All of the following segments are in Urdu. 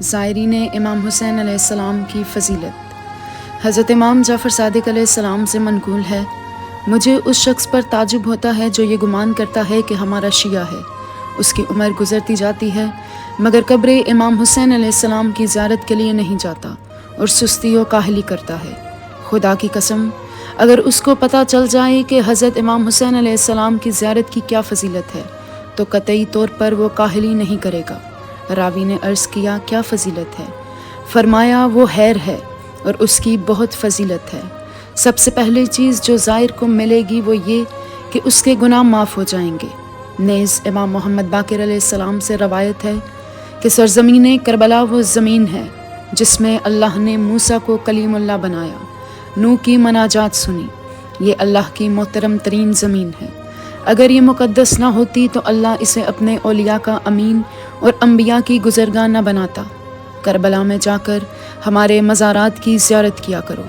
زائرین امام حسین علیہ السلام کی فضیلت۔ حضرت امام جعفر صادق علیہ السلام سے منقول ہے، مجھے اس شخص پر تعجب ہوتا ہے جو یہ گمان کرتا ہے کہ ہمارا شیعہ ہے، اس کی عمر گزرتی جاتی ہے مگر قبر امام حسین علیہ السلام کی زیارت کے لیے نہیں جاتا اور سستی و کاہلی کرتا ہے۔ خدا کی قسم، اگر اس کو پتہ چل جائے کہ حضرت امام حسین علیہ السلام کی زیارت کی کیا فضیلت ہے تو قطعی طور پر وہ کاہلی نہیں کرے گا۔ راوی نے عرض کیا، کیا فضیلت ہے؟ فرمایا، وہ خیر ہے اور اس کی بہت فضیلت ہے۔ سب سے پہلی چیز جو زائر کو ملے گی وہ یہ کہ اس کے گناہ معاف ہو جائیں گے۔ نیز امام محمد باقر علیہ السلام سے روایت ہے کہ سرزمین کربلا وہ زمین ہے جس میں اللہ نے موسیٰ کو کلیم اللہ بنایا، نوح کی مناجات سنی۔ یہ اللہ کی محترم ترین زمین ہے۔ اگر یہ مقدس نہ ہوتی تو اللہ اسے اپنے اولیاء کا امین اور انبیاء کی گزرگاہ نہ بناتا۔ کربلا میں جا کر ہمارے مزارات کی زیارت کیا کرو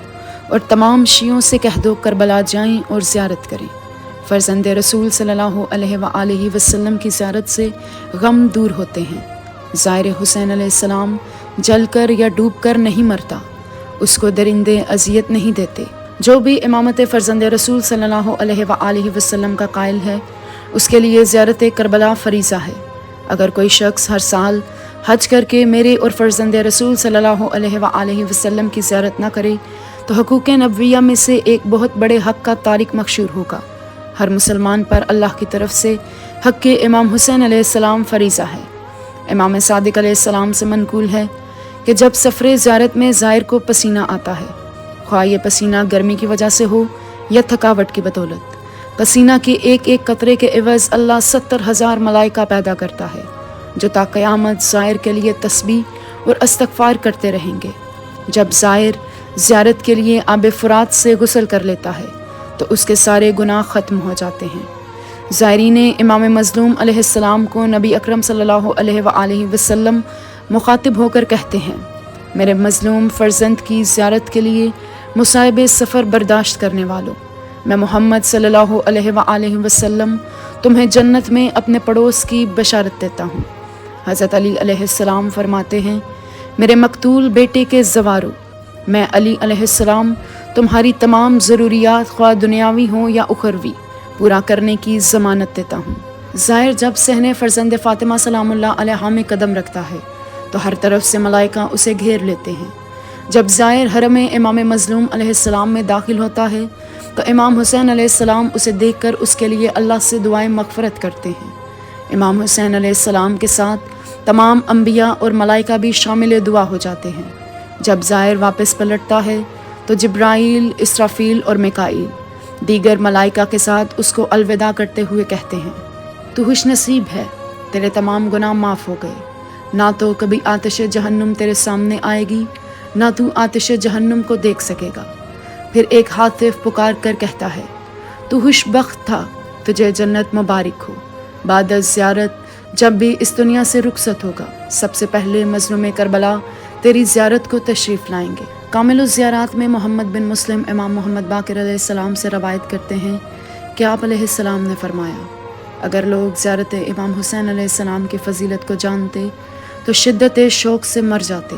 اور تمام شیعوں سے کہہ دو کربلا جائیں اور زیارت کریں۔ فرزند رسول صلی اللہ علیہ وآلہ وسلم کی زیارت سے غم دور ہوتے ہیں۔ زائر حسین علیہ السلام جل کر یا ڈوب کر نہیں مرتا، اس کو درندے اذیت نہیں دیتے۔ جو بھی امامت فرزند رسول صلی اللہ علیہ وآلہ وسلم کا قائل ہے اس کے لیے زیارت کربلا فریضہ ہے۔ اگر کوئی شخص ہر سال حج کر کے میرے اور فرزند رسول صلی اللہ علیہ وآلہ وسلم کی زیارت نہ کرے تو حقوق نبویہ میں سے ایک بہت بڑے حق کا تارک مقصور ہوگا۔ ہر مسلمان پر اللہ کی طرف سے حق امام حسین علیہ السلام فریضہ ہے۔ امام صادق علیہ السلام سے منقول ہے کہ جب سفر زیارت میں زائر کو پسینہ آتا ہے، خواہ یہ پسینہ گرمی کی وجہ سے ہو یا تھکاوٹ کی بدولت، پسینہ کے ایک ایک قطرے کے عوض اللہ 70,000 ملائکہ پیدا کرتا ہے جو تا قیامت زائر کے لیے تسبیح اور استغفار کرتے رہیں گے۔ جب زائر زیارت کے لیے آب فرات سے غسل کر لیتا ہے تو اس کے سارے گناہ ختم ہو جاتے ہیں۔ زائرین امام مظلوم علیہ السلام کو نبی اکرم صلی اللہ علیہ وآلہ وسلم مخاطب ہو کر کہتے ہیں، میرے مظلوم فرزند کی زیارت کے لیے مصائب سفر برداشت کرنے والوں، میں محمد صلی اللہ علیہ وآلہ وسلم تمہیں جنت میں اپنے پڑوس کی بشارت دیتا ہوں۔ حضرت علی علیہ السلام فرماتے ہیں، میرے مقتول بیٹے کے زوارو، میں علی علیہ السلام تمہاری تمام ضروریات خواہ دنیاوی ہوں یا اخروی پورا کرنے کی ضمانت دیتا ہوں۔ زائر جب صحن فرزند فاطمہ سلام اللہ علیہا میں قدم رکھتا ہے تو ہر طرف سے ملائکہ اسے گھیر لیتے ہیں۔ جب زائر حرم امام مظلوم علیہ السلام میں داخل ہوتا ہے تو امام حسین علیہ السلام اسے دیکھ کر اس کے لیے اللہ سے دعائیں مغفرت کرتے ہیں۔ امام حسین علیہ السلام کے ساتھ تمام انبیاء اور ملائکہ بھی شامل دعا ہو جاتے ہیں۔ جب زائر واپس پلٹتا ہے تو جبرائیل، اسرافیل اور میکائیل دیگر ملائکہ کے ساتھ اس کو الوداع کرتے ہوئے کہتے ہیں، تو خوش نصیب ہے، تیرے تمام گناہ معاف ہو گئے، نہ تو کبھی آتش جہنم تیرے سامنے آئے گی نہ تو آتش جہنم کو دیکھ سکے گا۔ پھر ایک ہاتف پکار کر کہتا ہے، تو خوش بخت تھا، تجھے جنت مبارک ہو۔ بعد از زیارت جب بھی اس دنیا سے رخصت ہوگا سب سے پہلے مظلوم کربلا تیری زیارت کو تشریف لائیں گے۔ کامل الزیارات میں محمد بن مسلم امام محمد باقر علیہ السلام سے روایت کرتے ہیں کہ آپ علیہ السلام نے فرمایا، اگر لوگ زیارت امام حسین علیہ السلام کی فضیلت کو جانتے تو شدت شوق سے مر جاتے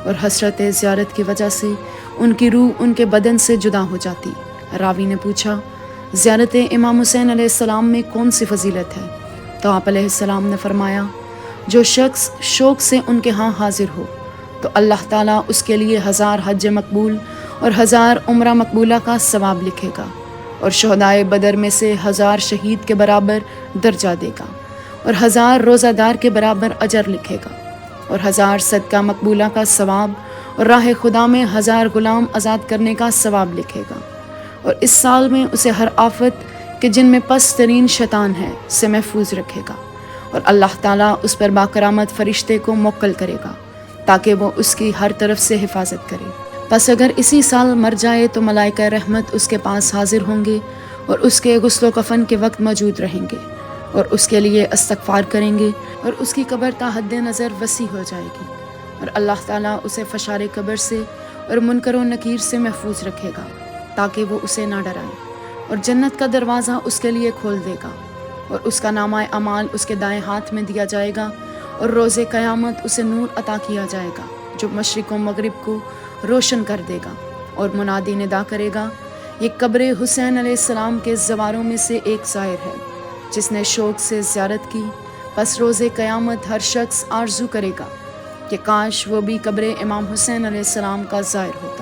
اور حسرت زیارت کی وجہ سے ان کی روح ان کے بدن سے جدا ہو جاتی۔ راوی نے پوچھا، زیارت امام حسین علیہ السلام میں کون سی فضیلت ہے؟ تو آپ علیہ السلام نے فرمایا، جو شخص شوق سے ان کے ہاں حاضر ہو تو اللہ تعالیٰ اس کے لیے 1000 حج مقبول اور 1000 عمرہ مقبولہ کا ثواب لکھے گا اور شہدائے بدر میں سے 1000 شہید کے برابر درجہ دے گا اور 1000 روزہ دار کے برابر اجر لکھے گا اور 1000 صدقہ مقبولہ کا ثواب اور راہ خدا میں 1000 غلام آزاد کرنے کا ثواب لکھے گا، اور اس سال میں اسے ہر آفت کہ جن میں پست ترین شیطان ہے سے محفوظ رکھے گا، اور اللہ تعالیٰ اس پر باکرامت فرشتے کو موکل کرے گا تاکہ وہ اس کی ہر طرف سے حفاظت کرے۔ پس اگر اسی سال مر جائے تو ملائکہ رحمت اس کے پاس حاضر ہوں گے اور اس کے غسل و کفن کے وقت موجود رہیں گے اور اس کے لیے استغفار کریں گے، اور اس کی قبر تا حد نظر وسیع ہو جائے گی، اور اللہ تعالیٰ اسے فشار قبر سے اور منکر و نکیر سے محفوظ رکھے گا تاکہ وہ اسے نہ ڈرائیں، اور جنت کا دروازہ اس کے لیے کھول دے گا، اور اس کا نامہ اعمال اس کے دائیں ہاتھ میں دیا جائے گا، اور روز قیامت اسے نور عطا کیا جائے گا جو مشرق و مغرب کو روشن کر دے گا، اور منادی ندا کرے گا، یہ قبر حسین علیہ السلام کے زواروں میں سے ایک زائر ہے جس نے شوق سے زیارت کی۔ پس روز قیامت ہر شخص آرزو کرے گا کہ کاش وہ بھی قبر امام حسین علیہ السلام کا زائر ہوتا۔